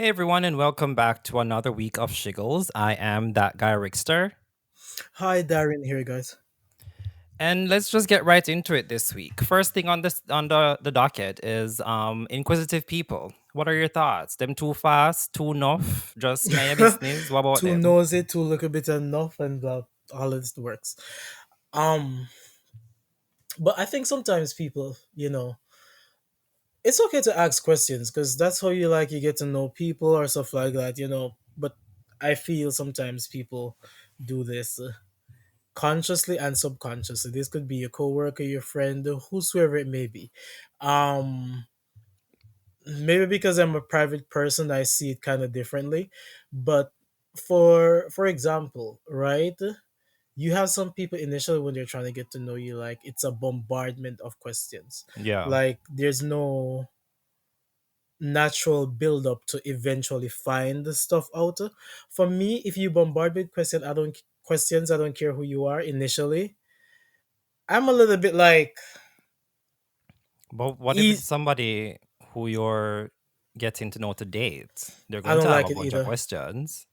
Hey everyone, and welcome back to another week of Shiggles. I am that guy Rickster, Hi, Darren here, guys. and let's just get right into it this week. First thing on this on the docket is inquisitive people. What are your thoughts? Them too fast, too enough, just my business. What about Too them? nosy, too look a bit enough, and all of this works. Um, but I think sometimes people, it's okay to ask questions because that's how you get to know people or stuff like that. But I feel sometimes people do this consciously and subconsciously. This could be your coworker, your friend, whosoever it may be. Um, Maybe because I'm a private person, I see it kind of differently. But for example, right? You have some people initially when they're trying to get to know you, like it's a bombardment of questions. Yeah. Like there's no natural build up to eventually find the stuff out. For me, if you bombard with questions, I don't care who you are initially. I'm a little bit like But what if it's e- somebody who you're getting to know to date? They're I going to don't have like a it bunch of either. questions.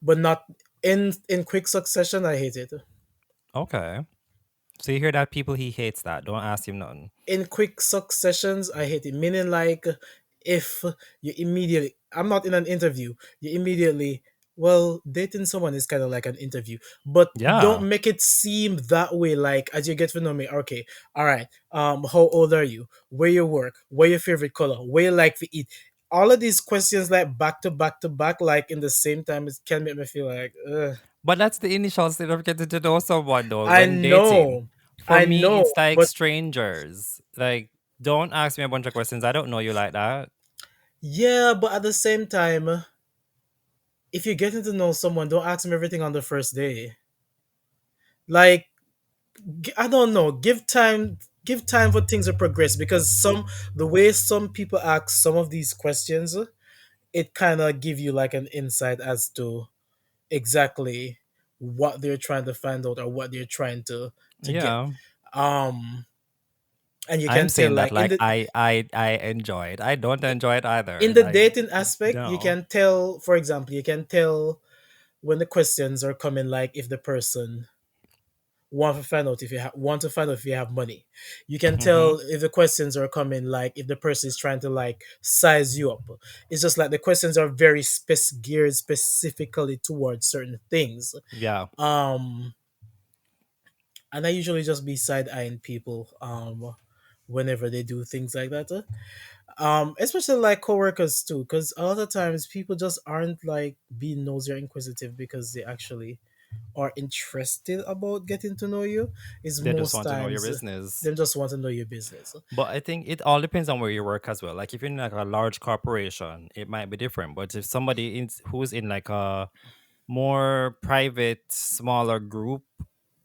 But not in quick succession, I hate it. Okay. So you hear that people he hates that. Don't ask him nothing. In quick successions, I hate it. Meaning, like, if you immediately, I'm not in an interview, you immediately, well, dating someone is kind of like an interview, but Yeah. don't make it seem that way. Like, as you get to know me, okay, all right, how old are you? Where you work? Where your favorite color? Where you like to eat? All of these questions, like back to back to back, like in the same time, it can make me feel like, ugh. But that's the initial state of getting to know someone, though, I when dating. know, For I me, know, it's like but strangers. Like, don't ask me a bunch of questions. I don't know you like that. yeah, but at the same time, if you're getting to know someone, don't ask them everything on the first day. Like, I don't know, give time for things to progress because the way some people ask some of these questions, it kind of give you like an insight as to exactly what they're trying to find out or what they're trying to get. Yeah. Um, and you I'm can tell saying that like like I enjoy it. I don't enjoy it in either. the Like, dating aspect, you no. can tell. For example, you can tell when the questions are coming, like if the person want to find out if you have money. You can Hmm. tell if the questions are coming, like if the person is trying to like size you up. It's just like the questions are very geared specifically towards certain things. Yeah. um and I usually just be side eyeing people whenever they do things like that. Especially like coworkers too, because a lot of times people just aren't like being nosy or inquisitive because they actually are interested about getting to know you. Is They just most want to know your times business. them just want to know your business. But I think it all depends on where you work as well. Like if you're in like a large corporation, it might be different. But if somebody who's in like a more private, smaller group,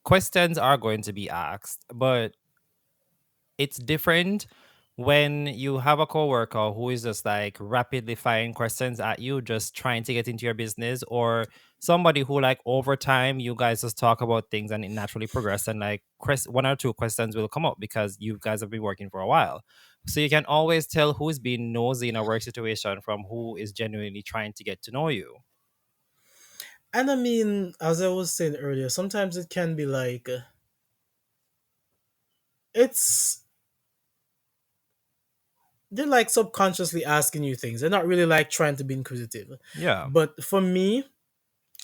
questions are going to be asked. But it's different when you have a coworker who is just like rapidly firing questions at you, just trying to get into your business, or somebody who like over time you guys just talk about things and it naturally progress and like one or two questions will come up because you guys have been working for a while. So you can always tell who's being nosy in a work situation from who is genuinely trying to get to know you. And I mean, as I was saying earlier, sometimes it can be like it's they're like subconsciously asking you things. They're not really like trying to be inquisitive. Yeah. But for me,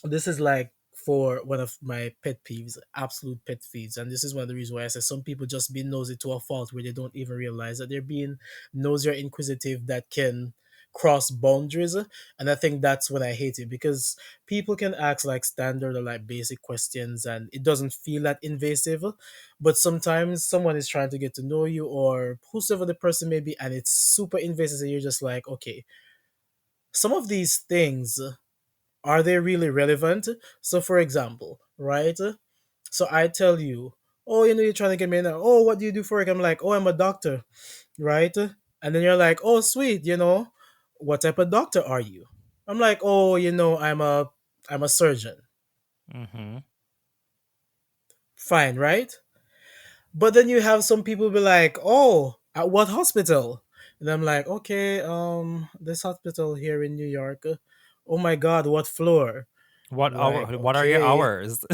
this is like for one of my pet peeves, absolute pet peeves, and this is one of the reasons why I say some people just be nosy to a fault where they don't even realize that they're being nosy or inquisitive that can cross boundaries. And I think that's when I hate it because people can ask like standard or like basic questions and it doesn't feel that invasive, but sometimes someone is trying to get to know you or whosoever the person may be and it's super invasive and you're just like, okay, some of these things, are they really relevant? So, for example, right? So I tell you, oh, you're trying to get me in. Oh, what do you do for work? I'm like, oh, I'm a doctor, right? And then you're like, oh, sweet, what type of doctor are you? I'm like, oh, I'm a surgeon. Mm-hmm. Fine, right? But then you have some people be like, oh, at what hospital? And I'm like, okay, this hospital here in New York. Oh my God, what floor? What I'm hour? like, What are your okay. hours?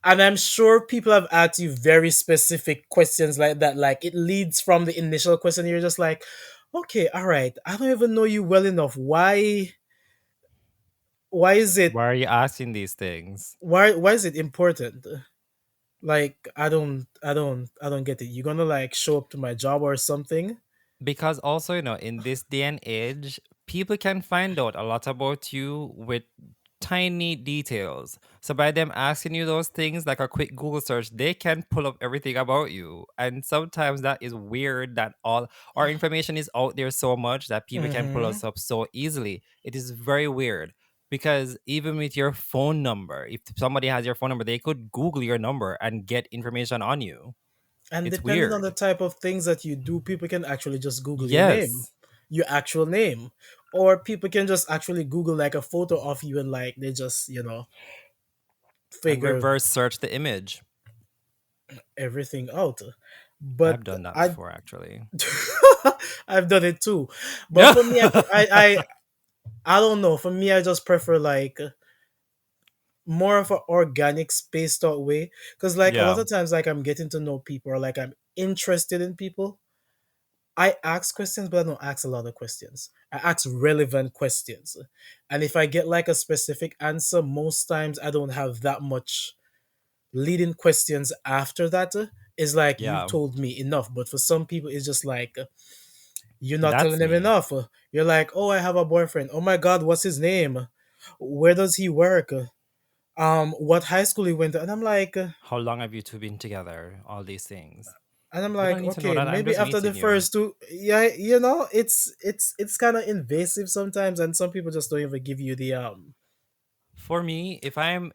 And I'm sure people have asked you very specific questions like that. Like it leads from the initial question. You're just like, okay, all right. I don't even know you well enough. Why is it Why are you asking these things? why is it important? Like I don't get it. You're gonna like show up to my job or something? Because also, in this day and age, people can find out a lot about you with tiny details. So by them asking you those things, like a quick Google search, they can pull up everything about you. And sometimes that is weird that all our information is out there so much that people can pull Mm-hmm. us up so easily. It is very weird. Because even with your phone number, if somebody has your phone number, they could Google your number and get information on you. And It's depending on the weird. type of things that you do, people can actually just Google your name, Yes. your actual name. Or people can just actually Google like a photo of you and like they just, And figure reverse search the image. everything out. I've But done that I before, actually. I've done it too. But Yeah. for me, I don't know. For me, I just prefer like more of an organic spaced out way. Because like a lot Yeah. of times, like I'm getting to know people or like I'm interested in people. I ask questions, but I don't ask a lot of questions. I ask relevant questions. And if I get like a specific answer, most times I don't have that much leading questions after that. It's like you've Yeah. told me enough. But for some people, it's just like you're not telling That's them me. enough. You're like, oh, I have a boyfriend. Oh my God, what's his name? Where does he work? What high school he went to? How long have you two been together? All these things. And I'm You don't like, need to know okay, that. I'm maybe just after the meeting you. first two, yeah, it's kind of invasive sometimes, and some people just don't even give you the For me, if I'm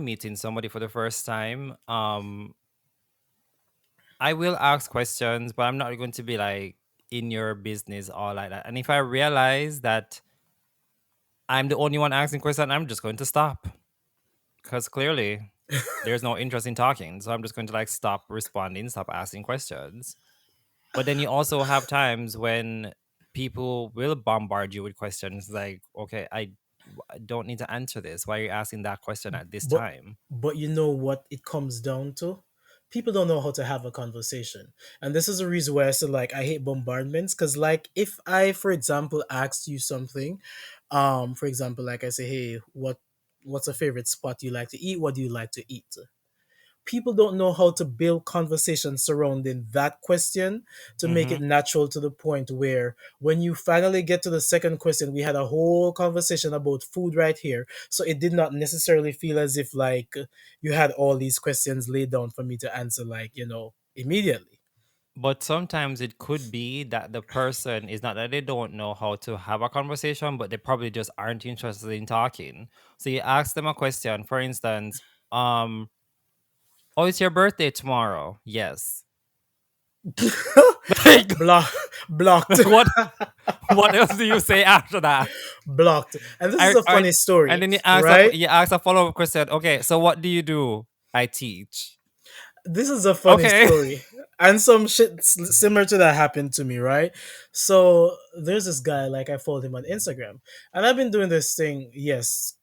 meeting somebody for the first time, I will ask questions, but I'm not going to be like in your business or like that. And if I realize that I'm the only one asking questions, I'm just going to stop. Because clearly there's no interest in talking. So I'm just going to like stop responding, stop asking questions. But then you also have times when people will bombard you with questions like, okay, I don't need to answer this. Why are you asking that question at this But time? but you know what it comes down to? People don't know how to have a conversation. And this is the reason why I said like I hate bombardments. Cause like if I, for example, asked you something, for example, like I say, hey, what's a favorite spot you like to eat? What do you like to eat? People don't know how to build conversation surrounding that question to make it Hmm. natural to the point where when you finally get to the second question, we had a whole conversation about food right here. So it did not necessarily feel as if like you had all these questions laid down for me to answer, like, immediately. But sometimes it could be that the person is not that they don't know how to have a conversation, but they probably just aren't interested in talking. So you ask them a question, for instance, oh, it's your birthday tomorrow. Yes. Like, Block, blocked, what what else do you say after that? blocked. And this is Are, a are, funny and story, then right? you ask a follow up question. Okay, so what do you do? I teach. This is a funny Okay. story. And some shit similar to that happened to me, right? So there's this guy, like I followed him on Instagram. And I've been doing this thing, yes.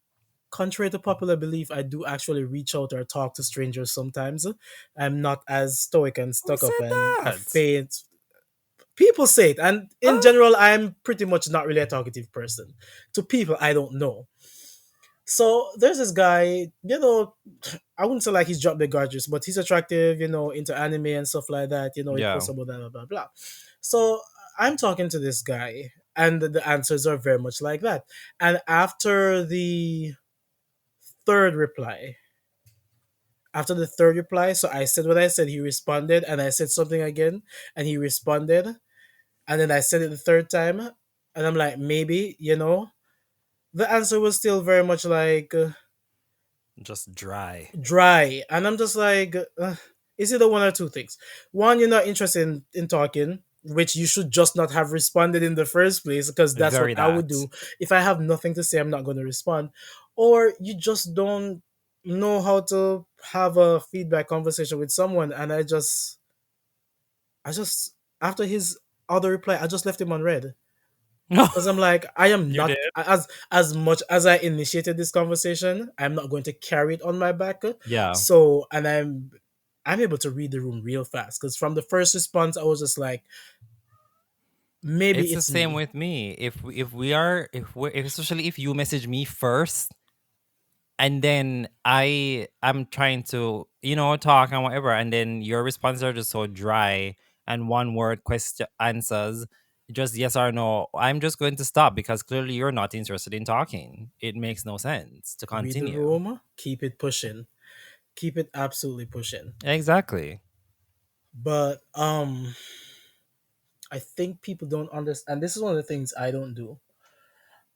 Contrary to popular belief, I do actually reach out or talk to strangers sometimes. I'm not as stoic and Who stuck up said and a that? faint. People say it, and in Uh, general, I'm pretty much not really a talkative person. To people I don't know. So there's this guy, I wouldn't say like he's dropped the gorgeous, but he's attractive, into anime and stuff like that. He yeah. posts about that, blah, blah, blah. So I'm talking to this guy, and the answers are very much like that. And third reply, after the third reply, so I said what I said, he responded, and I said something again, and he responded, and then I said it the third time, and I'm like, maybe, the answer was still very much like, Just dry. dry, and I'm just like, is it the one or two things? One, you're not interested in talking, which you should just not have responded in the first place, because that's what Very I would that. do. If I have nothing to say, I'm not going to respond. Or you just don't know how to have a feedback conversation with someone, and I just after his other reply, I just left him on red. Because I'm like, I am You did? not as much as I initiated this conversation, I'm not going to carry it on my back. Yeah. So, and I'm able to read the room real fast. Because from the first response, I was just like, maybe It's the it's same me. with me. If we are if we if, especially if you message me first, and then I'm trying to, talk and whatever, and then your responses are just so dry and one word question answers, just yes or no, I'm just going to stop because clearly you're not interested in talking. It makes no sense to Read the continue. room, keep it pushing, keep it absolutely pushing. Exactly. But I think people don't understand. And this is one of the things I don't do.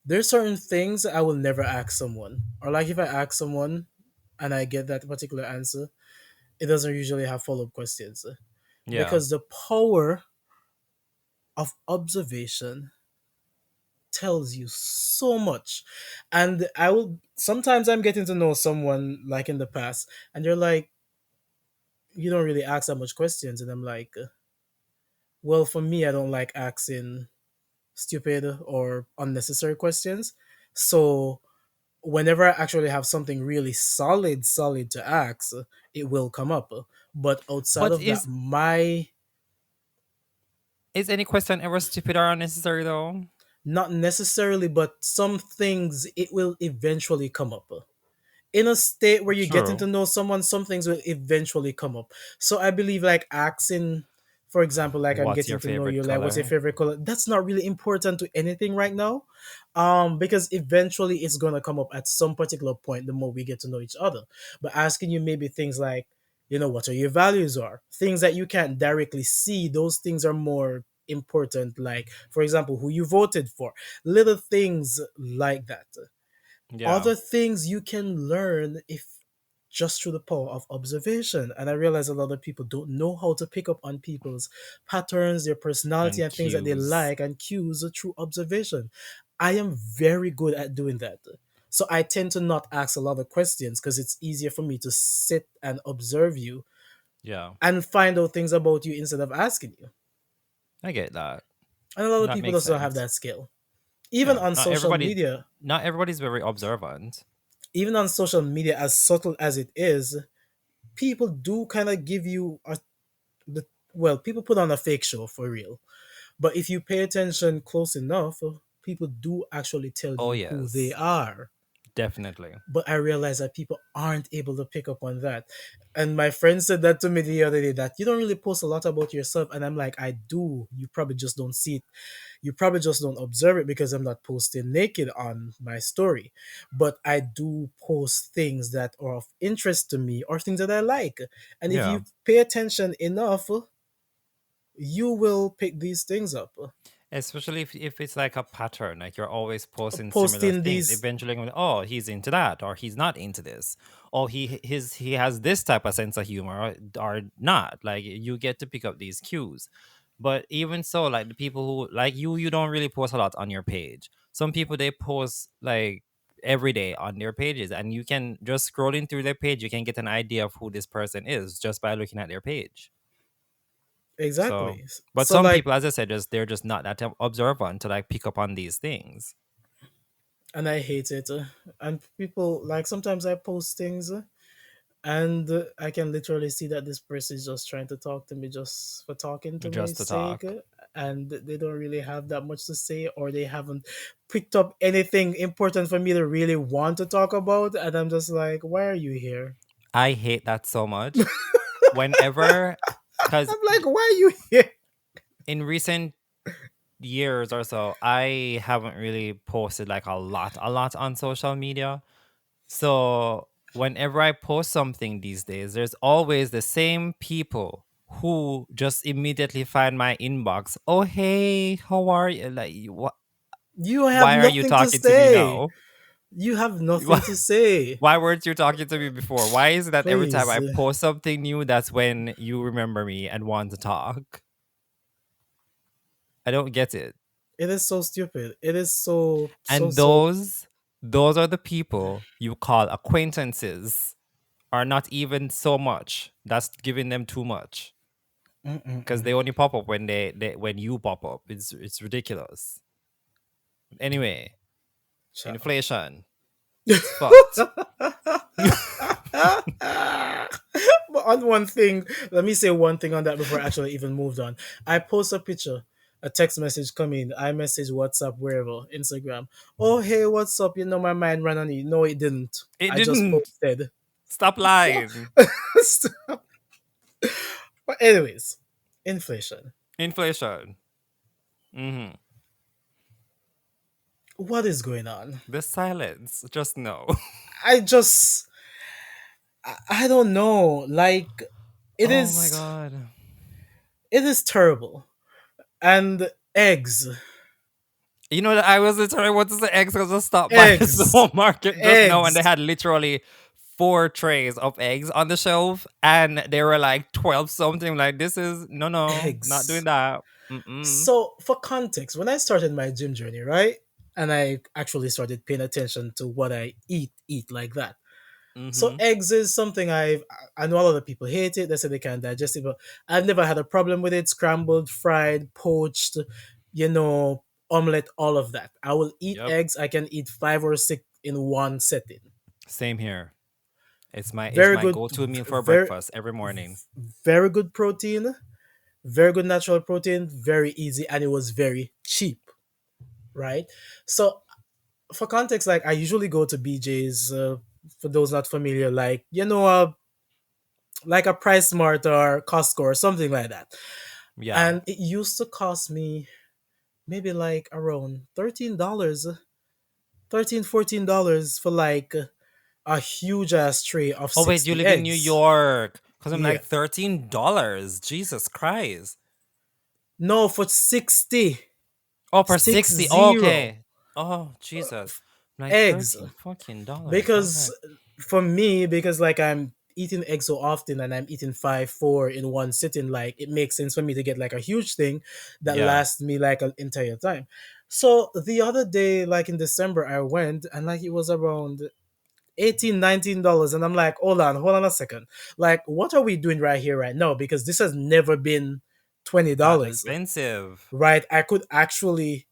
There's certain things I will never ask someone, or like if I ask someone and I get that particular answer, it doesn't usually have follow up questions Yeah. because the power of observation tells you so much. And I will sometimes I'm getting to know someone like in the past, and they're like, "You don't really ask that much questions," and I'm like, "Well, for me, I don't like asking stupid or unnecessary questions." So whenever I actually have something really solid to ask, it will come up. But outside But of that, my is any question ever stupid or unnecessary though? not necessarily, but some things it will eventually come up. In a state where you're getting to True. know someone, some things will eventually come up. So I believe like asking, for example, like I'm What's your getting to know favorite you, like what's your color? favorite color? That's not really important to anything right now. Because eventually it's gonna come up at some particular point the more we get to know each other. But asking you maybe things like, what are your values are, things that you can't directly see, those things are more important. Like, for example, who you voted for, little things like that. Yeah. Other things you can learn if just through the power of observation. And I realize a lot of people don't know how to pick up on people's patterns, their personality, And and things that they cues. like and cues through observation. I am very good at doing that. So I tend to not ask a lot of questions because it's easier for me to sit and observe you Yeah. and find out things about you instead of asking you. I get that. And a lot of That people makes just don't have sense. that skill. Even Yeah. on social media, Not everybody's very observant. even on social media, as subtle as it is, people do kind of give you the well, people put on a fake show for real. But if you pay attention close enough, people do actually tell Oh you who they yes. are. Definitely. But I realize that people aren't able to pick up on that. And my friend said that to me the other day, that you don't really post a lot about yourself. And I'm like, I do. You probably just don't see it. You probably just don't observe it because I'm not posting naked on my story. But I do post things that are of interest to me or things that I like. And if Yeah. you pay attention enough, you will pick these things up. Especially if it's like a pattern, like you're always posting similar Posting things. these, Eventually, oh, he's into that, or he's not into this, or he has this type of sense of humor, or not. Like you get to pick up these cues. But even so, like the people who like you don't really post a lot on your page. Some people they post like every day on their pages, and you can just scrolling through their page, you can get an idea of who this person is just by looking at their page. So, exactly. but So, some like, people, as I said, just they're just not that observant to like pick up on these things. and I hate it. And people, like, sometimes I post things and I can literally see that this person is just trying to talk to me just for talking to my Just to sake. talk. And they don't really have that much to say, or they haven't picked up anything important for me to really want to talk about. And I'm just like, why are you here? I hate that so much. Whenever, because I'm like, why are you here? in recent years or so, I haven't really posted like a lot on social media. So whenever I post something these days, there's always the same people who just immediately find my inbox. Oh, hey, how are you? Like, You have why are you nothing to talking to me say. now? You have nothing to say. Why weren't you talking to me before? Why is it that every time Please. I post something new, that's when you remember me and want to talk? I don't get it. It is so stupid. It is so And so. those are the people you call acquaintances, are not even so much. That's giving them too much. because Mm-mm-mm. they only pop up when they when you pop up. It's ridiculous. Anyway, Ciao. inflation. It's fucked. But on one thing, let me say one thing on that before I actually even moved on. I post a picture, a text message come in, I message WhatsApp, wherever, Instagram. Oh, hey, what's up? You know, my mind ran on you. No, it didn't. It I just didn't. posted. Stop lying. But, anyways, inflation. Inflation. Hmm. What is going on? The silence. Just no. I just, I don't know. Like, it Oh my is, god. it is terrible. And eggs, You know that I was literally what is the eggs because I stopped by the eggs, supermarket just now and they eggs, had literally 4 trays of eggs on the shelf and they were like 12 something. Like this is no, not doing eggs. that. Mm-mm. So, for context, when I started my gym journey, right, and I actually started paying attention to what I eat like that. So, Mm-hmm. eggs is something I know a lot of people hate it. They say they can't digest it, but I've never had a problem with it. Scrambled, fried, poached, you know, omelette, all of that. I will eat Yep. eggs. I can eat five or six in one setting. Same here. It's Very my good, go-to meal for very, breakfast every morning. very good protein. Very good natural protein. Very easy, and it was very cheap. Right. So for context, like I usually go to BJ's. For those not familiar, like like a Price Smart or Costco or something like that. Yeah. And it used to cost me maybe like around $13, 13 $14 for like a huge ass tray of Oh wait, you 60 live in New eggs. York. Because I'm Yeah. like $13. Jesus Christ. No, for 60. Oh, for Six 60. Oh, zero okay. Oh, Jesus. Like eggs. 13 fucking dollars. Because Okay. for me, because like I'm eating eggs so often and I'm eating five, four in one sitting, like it makes sense for me to get like a huge thing that Yeah. lasts me like an entire time. So the other day, like in December, I went and like it was around 18 $19, and I'm like, hold on a second. Like, what are we doing right here right now? Because this has never been That $20. expensive. Right? I could actually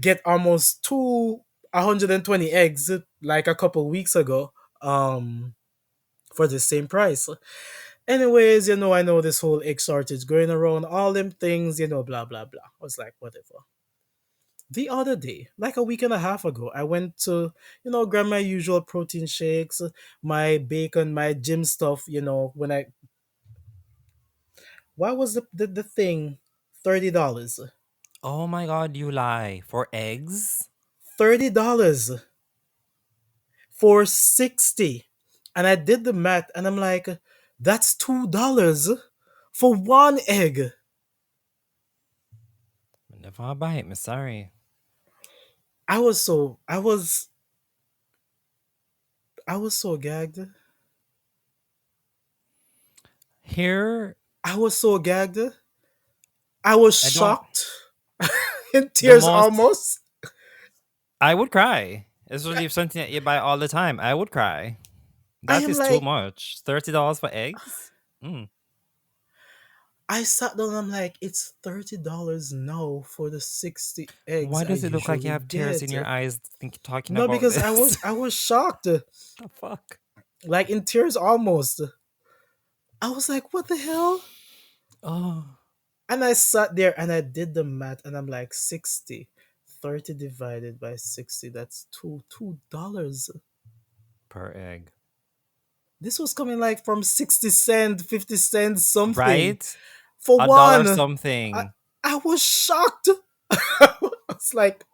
get almost 120 eggs like a couple weeks ago for the same price. Anyways, I know this whole egg shortage going around, all them things, blah blah blah. I was like, whatever. The other day, like a week and a half ago, I went to, grab my usual protein shakes, my bacon, my gym stuff, when I why was the thing $30? Oh my god, you lie. For eggs? $30 for 60. And I did the math and I'm like, that's $2 for one egg. Never I buy it, me sorry. I was so gagged. Here, I was so gagged. I was I don't shocked in the tears most almost. I would cry. Especially if something that you buy all the time. I would cry. I That am is too like, much. $30 for eggs? Mm. I sat down, I'm like, it's $30 now for the 60 eggs Why I does it look like you usually have tears get. in your eyes talking No, about because I was this? I was shocked. The fuck? Like in tears almost. I was like, what the hell? Oh, And I sat there and I did the math and I'm like 60, 30 divided by 60, that's $2. per egg. This was coming like from 60 cent, 50 cents something Right? for A dollar one. I something I was shocked. I was like,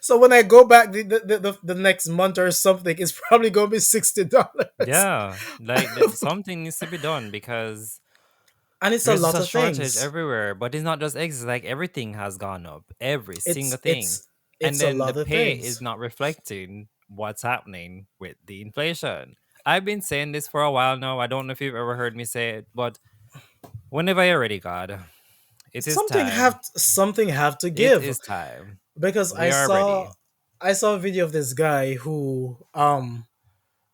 so when I go back the next month or something, it's probably gonna be $60. Yeah, like something needs to be done because And it's a there's just lot a of shortage things. everywhere. But it's not just eggs; it's like everything has gone up, every single It's thing, it's and it's a then the lot of pay is things. not reflecting what's happening with the inflation. I've been saying this for a while now. I don't know if you've ever heard me say it, but whenever you're ready, God, it is time. Something have to It give, is time. because We are ready. I saw a video of this guy who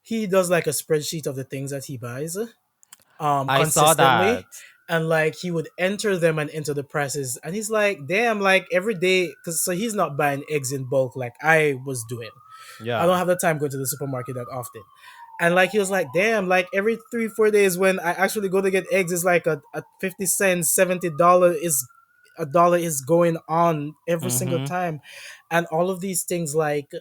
he does like a spreadsheet of the things that he buys I saw consistently, that. and like he would enter them and enter the prices, and he's like, damn, like every day, because so he's not buying eggs in bulk like I was doing. I don't Yeah. have the time going to the supermarket that often. And like he was like, damn, like every 3 4 days when I actually go to get eggs, is like a 50 cents, $70 is a dollar is going on every single Mm-hmm. time. And all of these things, like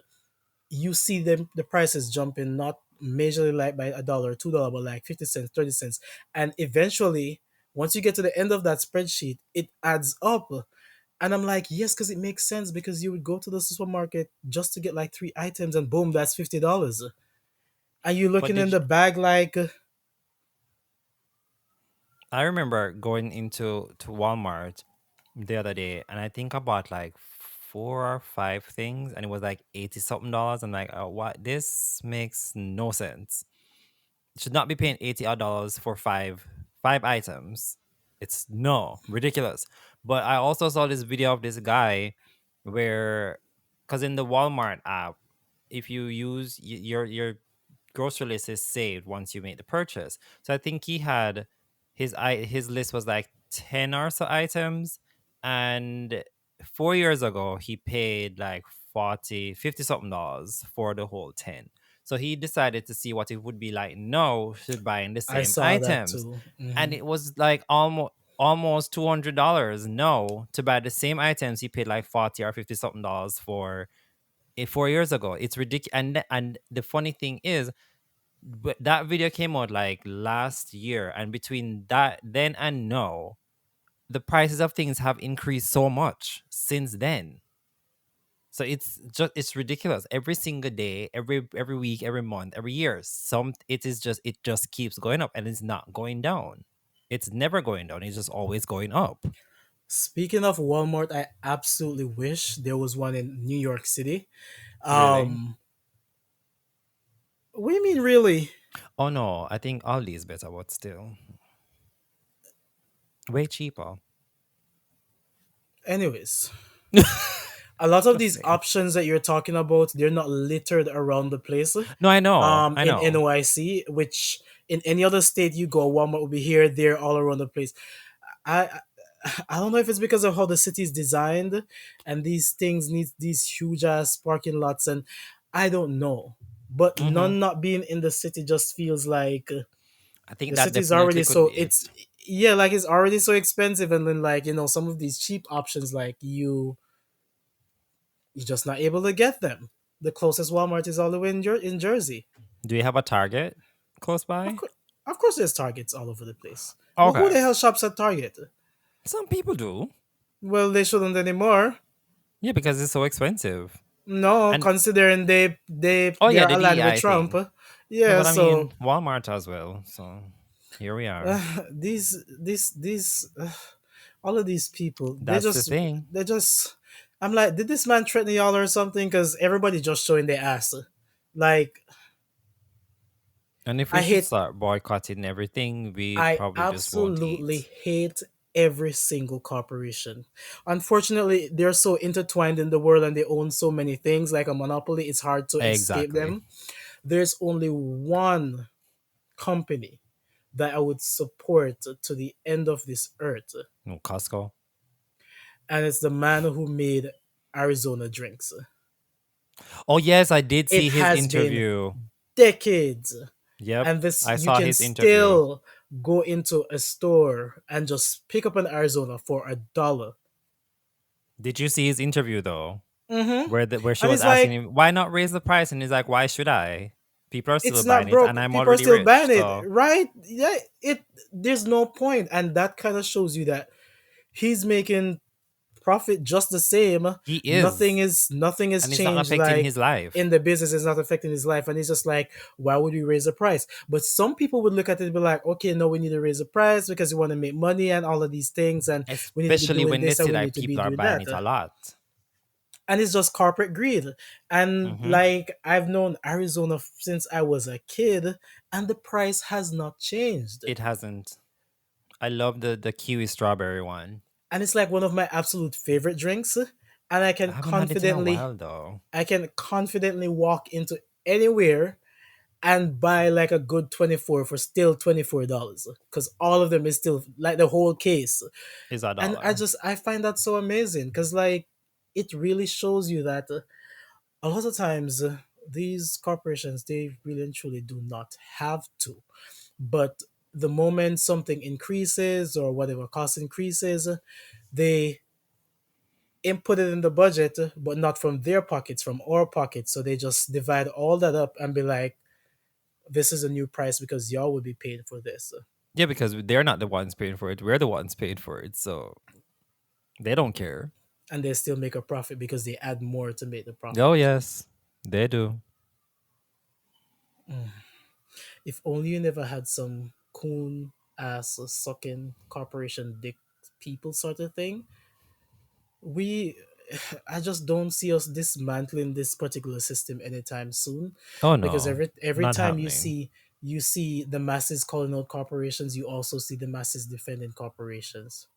you see them, the prices jumping, not majorly like by $1 $2, but like 50 cents, 30 cents. And eventually, once you get to the end of that spreadsheet, it adds up. And I'm like, yes, because it makes sense, because you would go to the supermarket just to get like 3 items, and boom, that's $50. And you're But looking in the bag like, I remember going into to Walmart the other day, and I think I bought like 4 or 5 things, and it was like 80 something dollars. I'm like, what? This makes no sense. Should not be paying $80 for five items. It's no ridiculous. But I also saw this video of this guy where, because in the Walmart app, if you use your grocery list is saved once you make the purchase. So I think he had his list was like 10 or so items, and 4 years ago he paid like 40 50 something dollars for the whole 10. So he decided to see what it would be like now should buying the I same saw that items. too. And it was like almost $200 no to buy the same items he paid like 40 or 50 something dollars for it 4 years ago. It's ridiculous. And the funny thing is, but that video came out like last year, and between that then and now, the prices of things have increased so much since then. So it's ridiculous. Every single day, every week, every month, every year, it just keeps going up, and it's not going down. It's never going down. It's just always going up. Speaking of Walmart, I absolutely wish there was one in New York City. Really? Um, what do you mean, really? Oh no, I think Aldi is better, but still way cheaper. Anyways, a lot of Just these saying. options that you're talking about, they're not littered around the place. No, I know, I In know. NYC, which in any other state you go, Walmart will be here, there, all around the place. I I don't know if it's because of how the city is designed, and these things need these huge ass parking lots, and I don't know. But Hmm. none not being in the city just feels like I think the that city is definitely already could so be it's it. yeah, like it's already so expensive, and then like some of these cheap options, like you're just not able to get them. The closest Walmart is all the way in Jersey. Do you have a Target close Of by? course, of course, there's Targets all over the place. But who Okay. the hell shops at Target? Some people do. Well, they shouldn't anymore. Yeah, because it's so expensive. No, And considering they oh yeah, they're the aligned with DEI Trump. thing. Yeah, Yeah, but I mean so Walmart as well. So here we are. these all of these people, That's the thing. they just. I'm like, did this man threaten y'all or something? Because everybody just showing their ass. Like, And if we I should hate start boycotting everything, we I probably just won't absolutely eat. hate every single corporation. Unfortunately, they're so intertwined in the world, and they own so many things like a monopoly. It's hard to escape Exactly. them. There's only one company that I would support to the end of this earth, No, Costco. and it's the man who made Arizona drinks. Oh yes, I did It see his has been interview. decades, Yep, and this I you saw can his interview. still go into a store and just pick up an Arizona for $1. Did you see his interview though? Mm-hmm. Where she And was it's asking like, him why not raise the price, and he's like, why should I? People are still it's buying not it, and broke. I'm People are already still rich. buying it, So right? Yeah, it. There's no point, and that kind of shows you that he's making profit just the same. he is, Nothing is and it's not changed. affecting Like his life. in the business, it's not affecting his life, and he's just like, why would we raise the price? But some people would look at it and be like, okay, no, we need to raise the price because we want to make money and all of these things, and we need to be Especially doing when they this and see we that need to be people are doing buying that. it a lot. And it's just corporate greed. And Hmm. like I've known Arizona since I was a kid, and the price has not changed. It hasn't. I love the kiwi strawberry one. And it's like one of my absolute favorite drinks. And I haven't had it in a while though. I can confidently walk into anywhere and buy like a good 24 for still $24 because all of them is still like the whole case. Is a And dollar. I find that so amazing because like it really shows you that a lot of times these corporations, they really and truly do not have to, but the moment something increases or whatever cost increases, they input it in the budget, but not from their pockets, from our pockets. So they just divide all that up and be like, this is a new price because y'all will be paying for this. Yeah, because they're not the ones paying for it. We're the ones paid for it. So they don't care. And they still make a profit because they add more to make the Oh, profit. yes, they do. If only you never had some coon ass sucking corporation dick people sort of thing. We I just don't see us dismantling this particular system anytime soon, Oh, because no, every not time happening. you see the masses calling out corporations, you also see the masses defending corporations,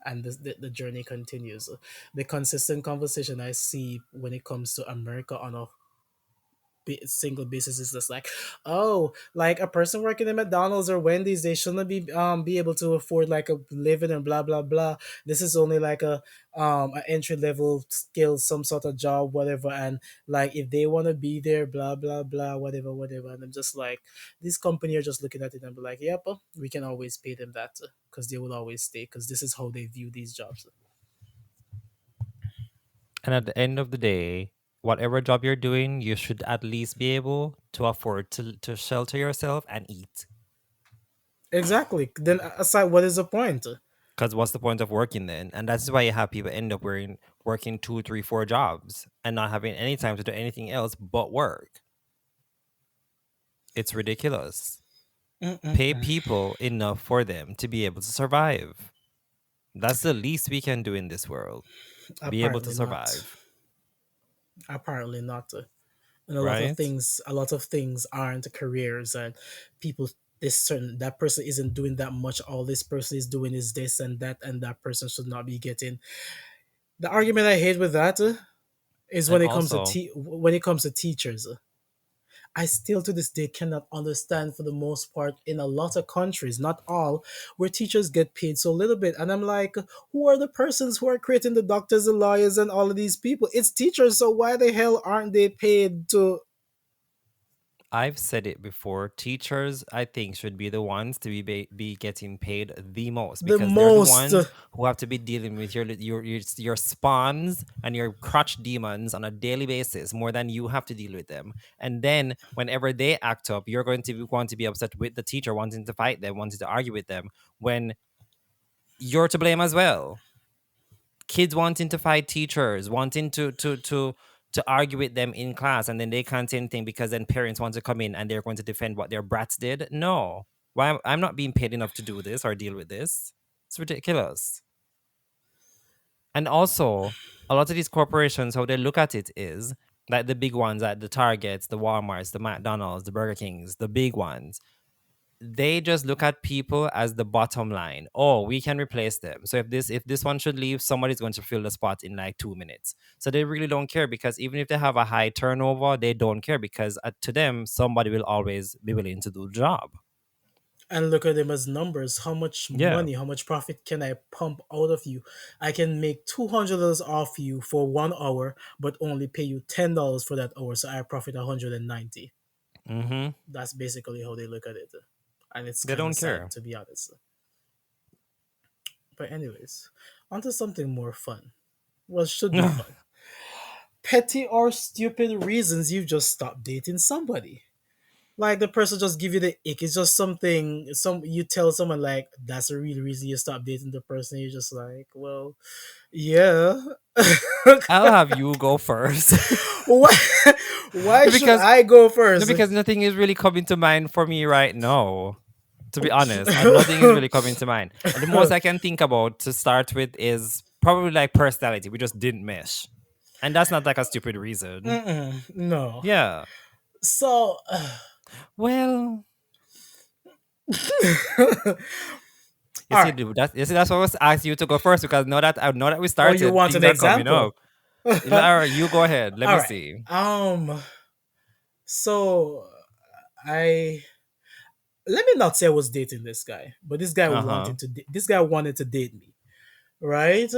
and the journey continues. The consistent conversation I see when it comes to America on a single basis is just like, oh, like a person working at McDonald's or Wendy's, they shouldn't be able to afford like a living and blah blah blah. This is only like a entry level skill, some sort of job, whatever. And like if they want to be there, blah blah blah, whatever whatever. And I'm just like, this company are just looking at it and be like, yep, we can always pay them that because they will always stay because this is how they view these jobs. And at the end of the day, whatever job you're doing, you should at least be able to afford to shelter yourself and eat. Exactly. Then aside, what is the point? Because what's the point of working then? And that's why you have people end up working two, three, four jobs and not having any time to do anything else but work. It's ridiculous. Pay Mm-mm-mm. people enough for them to be able to survive. That's the least we can do in this world. Be able to Apparently not. survive, Apparently not. And right? a lot of things aren't careers, and people, this certain that person isn't doing that much, all this person is doing is this and that person should not be getting. The argument I hate with that is And when it comes to also, when it comes to teachers. I still to this day cannot understand for the most part in a lot of countries, not all, where teachers get paid so little bit. And I'm like, who are the persons who are creating the doctors, the lawyers, and all of these people? It's teachers, so why the hell aren't they paid to I've said it before. Teachers, I think, should be the ones to be getting paid the most the because they're the most? ones who have to be dealing with your spawns and your crotch demons on a daily basis more than you have to deal with them. And then whenever they act up, you're going to want to be upset with the teacher, wanting to fight them, wanting to argue with them when you're to blame as well. Kids wanting to fight teachers, wanting to argue with them in class, and then they can't say anything because then parents want to come in and they're going to defend what their brats did. No, why I'm not being paid enough to do this or deal with this. It's ridiculous. And also, a lot of these corporations, how they look at it is like the big ones, like the Targets, the Walmarts, the McDonald's, the Burger Kings, the big ones, they just look at people as the bottom line. Oh, we can replace them. So if this one should leave, somebody's going to fill the spot in like 2 minutes. So they really don't care because even if they have a high turnover, they don't care because to them somebody will always be willing to do the job. And look at them as numbers. How much Yeah. money, how much profit can I pump out of you? I can make $200 off you for 1 hour, but only pay you $10 for that hour, so I profit 190. Mm-hmm. That's basically how they look at it, and it's They kind of don't sad care. to be honest. But anyways, onto something more fun. Well, should be fun. Petty or stupid reasons you've just stopped dating somebody. Like the person just give you the ick. It's just something some you tell someone like that's the real reason you stop dating the person. You're just like, well, yeah. I'll have you go first. why why should because I go no, first? because nothing is really coming to mind for me right now. To be honest, nothing is really coming to mind. And the most I can think about to start with is probably like personality. We just didn't mesh. And that's not like a stupid reason. Mm-mm, no. Yeah. So, Well, you all see, right. that's why I was asking you to go first because now that we Oh, you started, want things an are coming example? up. All right, you go ahead. Let All me right. see. So I let me not say I was dating this guy, but Uh-huh. this guy wanted to date me, right?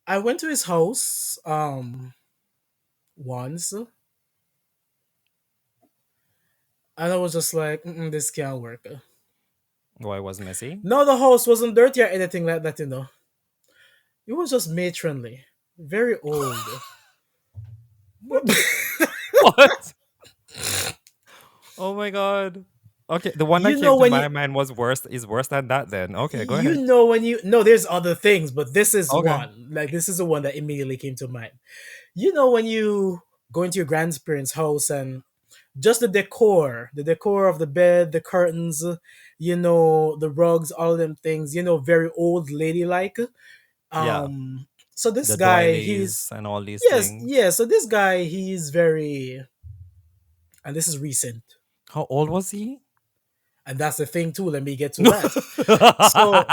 I went to his house once, and I was just like, mm-mm, this can't work. Why was messy? No, the house wasn't dirty or anything like that, you know. It was just matronly, very old. What? Oh my god. Okay, the one that You came know to when you my mind was worse is worse than that then. Okay, go you ahead. know when you no, there's other things, but this is Okay. one. Like this is the one that immediately came to mind. You know when you go into your grandparents' house and just the decor of the bed, the curtains, the rugs, all of them things, very old ladylike. Yeah. So this The guy, he's doilies and all these yes, things. yeah. So this guy, he's very, and this is recent, How old was he? and that's the thing too. Let me get to that. So,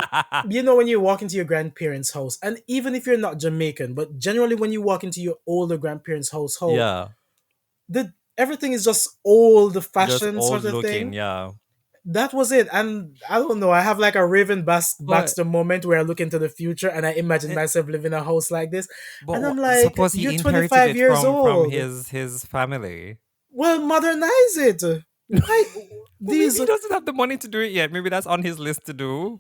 when you walk into your grandparents' house, and even if you're not Jamaican, but generally when you walk into your older grandparents' household, Yeah. the everything is just old Just fashioned old sort of looking, thing. yeah. That was it. And I don't know, I have like a But Baxter moment where I look into the future and I imagine eh, myself living in a house like this. And I'm like, suppose he you're inherited 25 it years from old. his family. Well, modernize it. Why Well, maybe these he doesn't have the money to do it yet. Maybe that's on his list to do.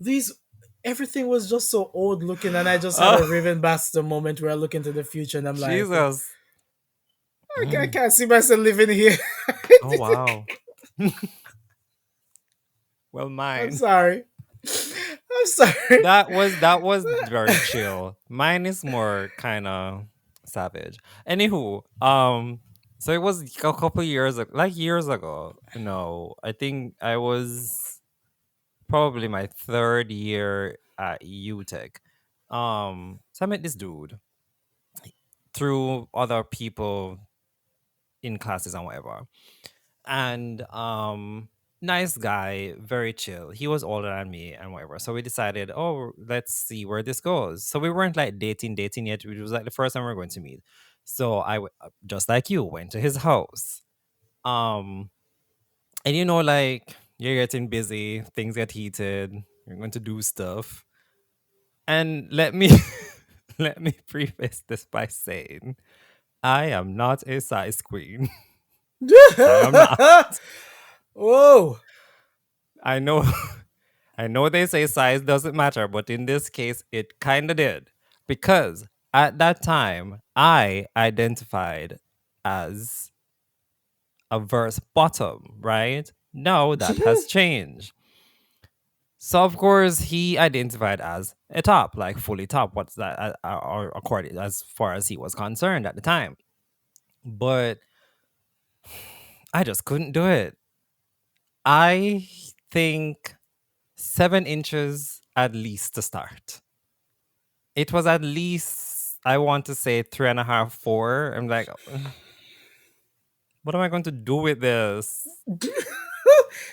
these everything was just so old looking, and I just had a Oh, Baxter moment where I look into the future and I'm like, Jesus. I Mm. can't see myself living here. Oh wow. Well, I'm mine. sorry. I'm sorry. That was very chill. Mine is more kind of savage. Anywho, so it was a couple years ago, like years ago. No, I think I was probably my third year at UTech. So I met this dude through other people in classes and whatever. And nice guy, very chill. He was older than me and whatever. So we decided, oh, let's see where this goes. So we weren't like dating yet. It was like the first time we were going to meet. So just like you, went to his house. Um, and like you're getting busy, things get heated. You're going to do stuff. And let me let me preface this by saying, I am not a size queen. I am not. Whoa. I know I know they say size doesn't matter, but in this case, it kind of did. Because at that time, I identified as a verse bottom, right? Now that has changed. So, of course, he identified as a top, like fully top, what's that, or according as far as he was concerned at the time. But I just couldn't do it. I think 7 inches at least to start. It was at least, I want to say, three and a half, four. I'm like, what am I going to do with this?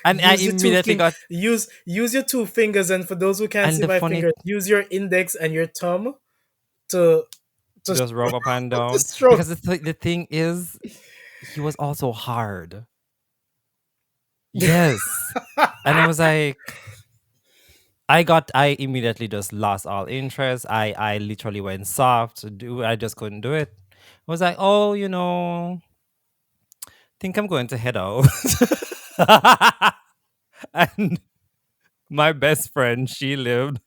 And I use your two immediately fing- got, use your two fingers, and for those who can't and see the my funny, fingers, use your index and your thumb to to, just rub up and to down. stroke. Because the thing is, he was also hard. Yes. And I was like, I immediately just lost all interest. I literally went soft. I just couldn't do it. I was like, oh, think I'm going to head out. And my best friend, she lived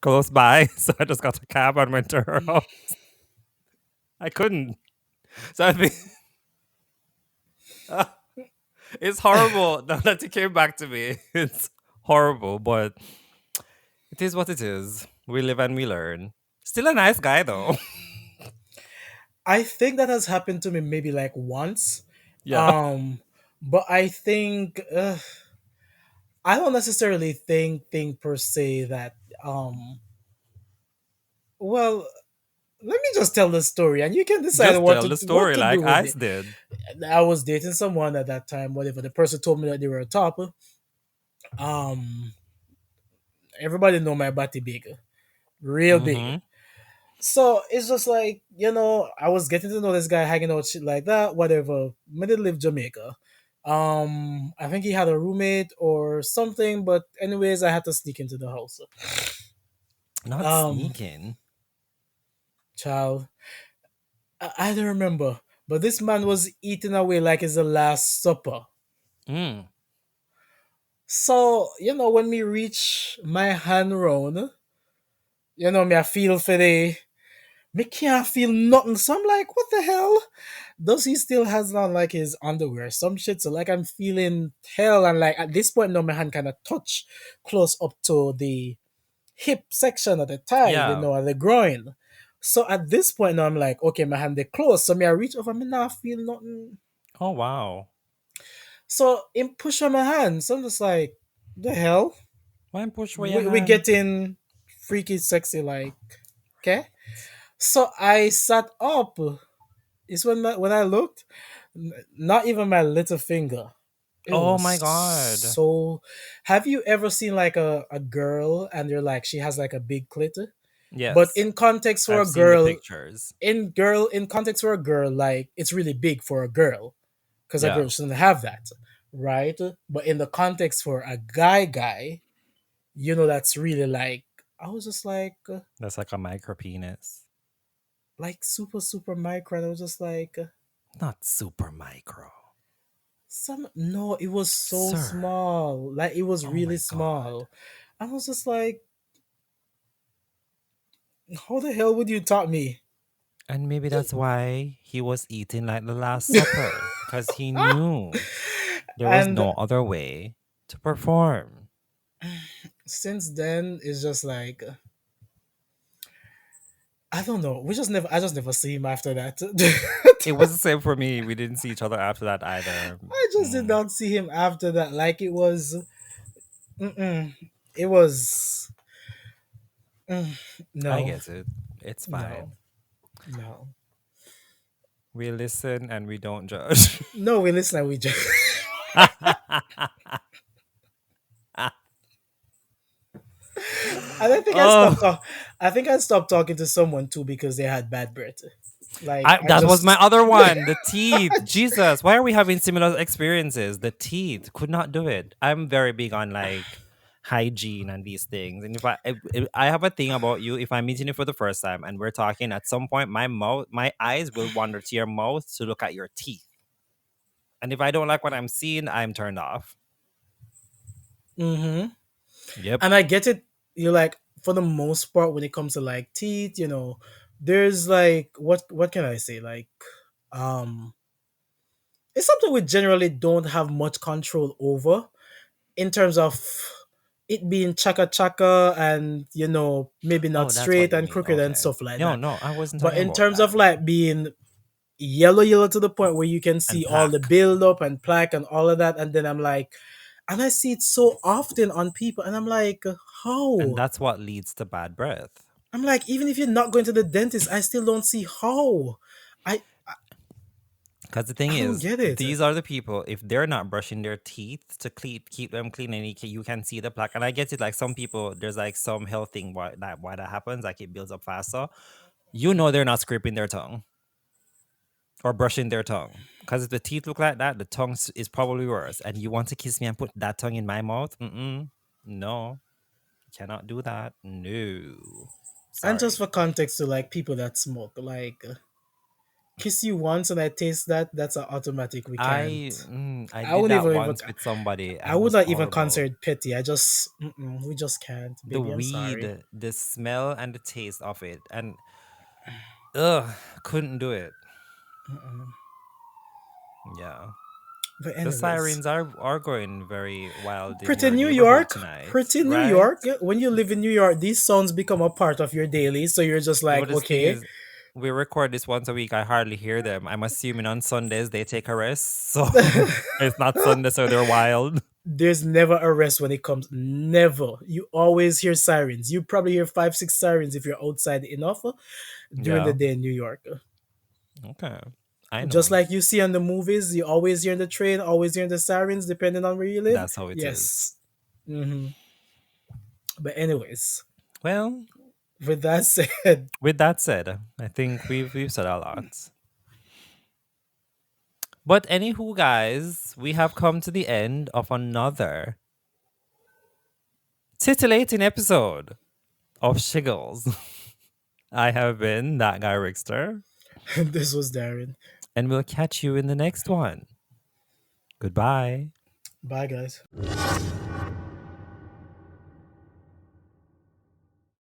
close by, so I just got a cab and went to her house. I couldn't. So I think it's horrible now that it came back to me. It's horrible, but it is what it is. We live and we learn. Still a nice guy though. I think that has happened to me maybe like once. Yeah. Um, but I think I don't necessarily think per se that well, let me just tell the story and you can decide Just what tell to the what story to do like with Ice it. did. I was dating someone at that time, whatever. The person told me that they were a top. Um, everybody know my body big, real big. Mm-hmm. So it's just like, I was getting to know this guy, hanging out, shit like that, whatever. Me did live Jamaica. I think he had a roommate or something, but anyways, I had to sneak into the house. Not Um, sneaking. Child, I don't remember, but this man was eating away like it's the last supper. Mm. So, when me reach my hand round, me I feel for the me can't feel nothing. So I'm like, what the hell? Does he still has on like his underwear? Some shit. So like I'm feeling hell, and like at this point now my hand kinda touch close up to the hip section of the thigh, Yeah. at the groin. So at this point now I'm like, okay, my hand they close. So me I reach over, me not feel nothing. Oh wow. So him push on my hand. So I'm just like, the hell? Why push away your We hand? getting freaky sexy like, okay? So I sat up. It's when I looked, not even my little finger. It Oh was my god. so. Have you ever seen like a girl and they're like she has like a big clit, but Yes. in context for I've a seen the girl, pictures. in context for a girl, like it's really big for a girl because a Yeah. girl shouldn't have that, right? But in the context for a guy, that's really like I was just That's like a micro penis. like super super micro. And I was just like. Not super micro. Some no, it was so Sir. small. Like it was Oh really my god. small. I was just like, how the hell would you taught me? And maybe that's why he was eating like the Last Supper, because he knew there was And no other way to perform. since then, it's just like I don't know. I just never see him after that. It was the same for me. We didn't see each other after that either. I just did Mm, not see him after that. Like it was, mm-mm. It was I no, get it. It's no, fine. no, We listen and we don't judge. no. We listen. We just. And I think I stopped Oh, talk. I think I stopped talking to someone too because they had bad breath. Like I that was my just other one. The teeth. Jesus, why are we having similar experiences? The teeth could not do it. I'm very big on like hygiene and these things. And if I have a thing about you, if I'm meeting you for the first time and we're talking, at some point my eyes will wander to your mouth to look at your teeth. And if I don't like what I'm seeing, I'm turned off. hmm Yep. and I get it. You're like for the most part when it comes to like teeth, there's like what can I say? Like um it's something we generally don't have much control over in terms of it being chaka chaka and maybe not Oh, that's what straight you and mean. crooked and Okay. stuff like No, that. no, I wasn't But talking in about terms that. of like being yellow to the point where you can And see all the plaque. build up and plaque and all of that, and then I'm like, and I see it so often on people, and I'm like, And how? that's what leads to bad breath. I'm like, even if you're not going to the dentist, I still don't see how. I Because the thing I don't is, get it. these are the people, if they're not brushing their teeth to keep them clean, and you can see the plaque. And I get it, like some people, there's like some health thing why that happens, like it builds up faster. You know they're not scraping their tongue or brushing their tongue. Because if the teeth look like that, the tongue is probably worse. And you want to kiss me and put that tongue in my mouth? Mm-mm. No, cannot do that. No. And just Sorry. for context to like people that smoke, like kiss you once and I taste that, that's an automatic. We can't. I I did wouldn't that even. once with somebody I and it would was not even horrible. consider it petty. I just. We just can't, The baby. I'm sorry. weed, the smell and the taste of it, and ugh, couldn't do it. Mm-mm. Yeah, But the anyways, sirens are going very wild in pretty your New neighborhood York, tonight, pretty New right? York. Yeah, when you live in New York, these songs become a part of your daily. So you're just Yeah, but like, this thing okay, is, we record this once a week. I hardly hear them. I'm assuming on Sundays they take a rest, so it's not Sunday, so they're wild. there's never a rest when it comes. Never. You always hear sirens. You probably hear five, six sirens if you're outside enough during the Yeah. day in New York. Okay. I Just know. like you see on the movies, you always hear the train, always hear the sirens, depending on where you live. That's how it is. Yes. But anyways, Well. With that said, With that said, I think we've said a lot. But anywho, guys, we have come to the end of another titillating episode of Shiggles. I have been that guy Rickster, this was Darren. and we'll catch you in the next one. Goodbye. Bye, guys.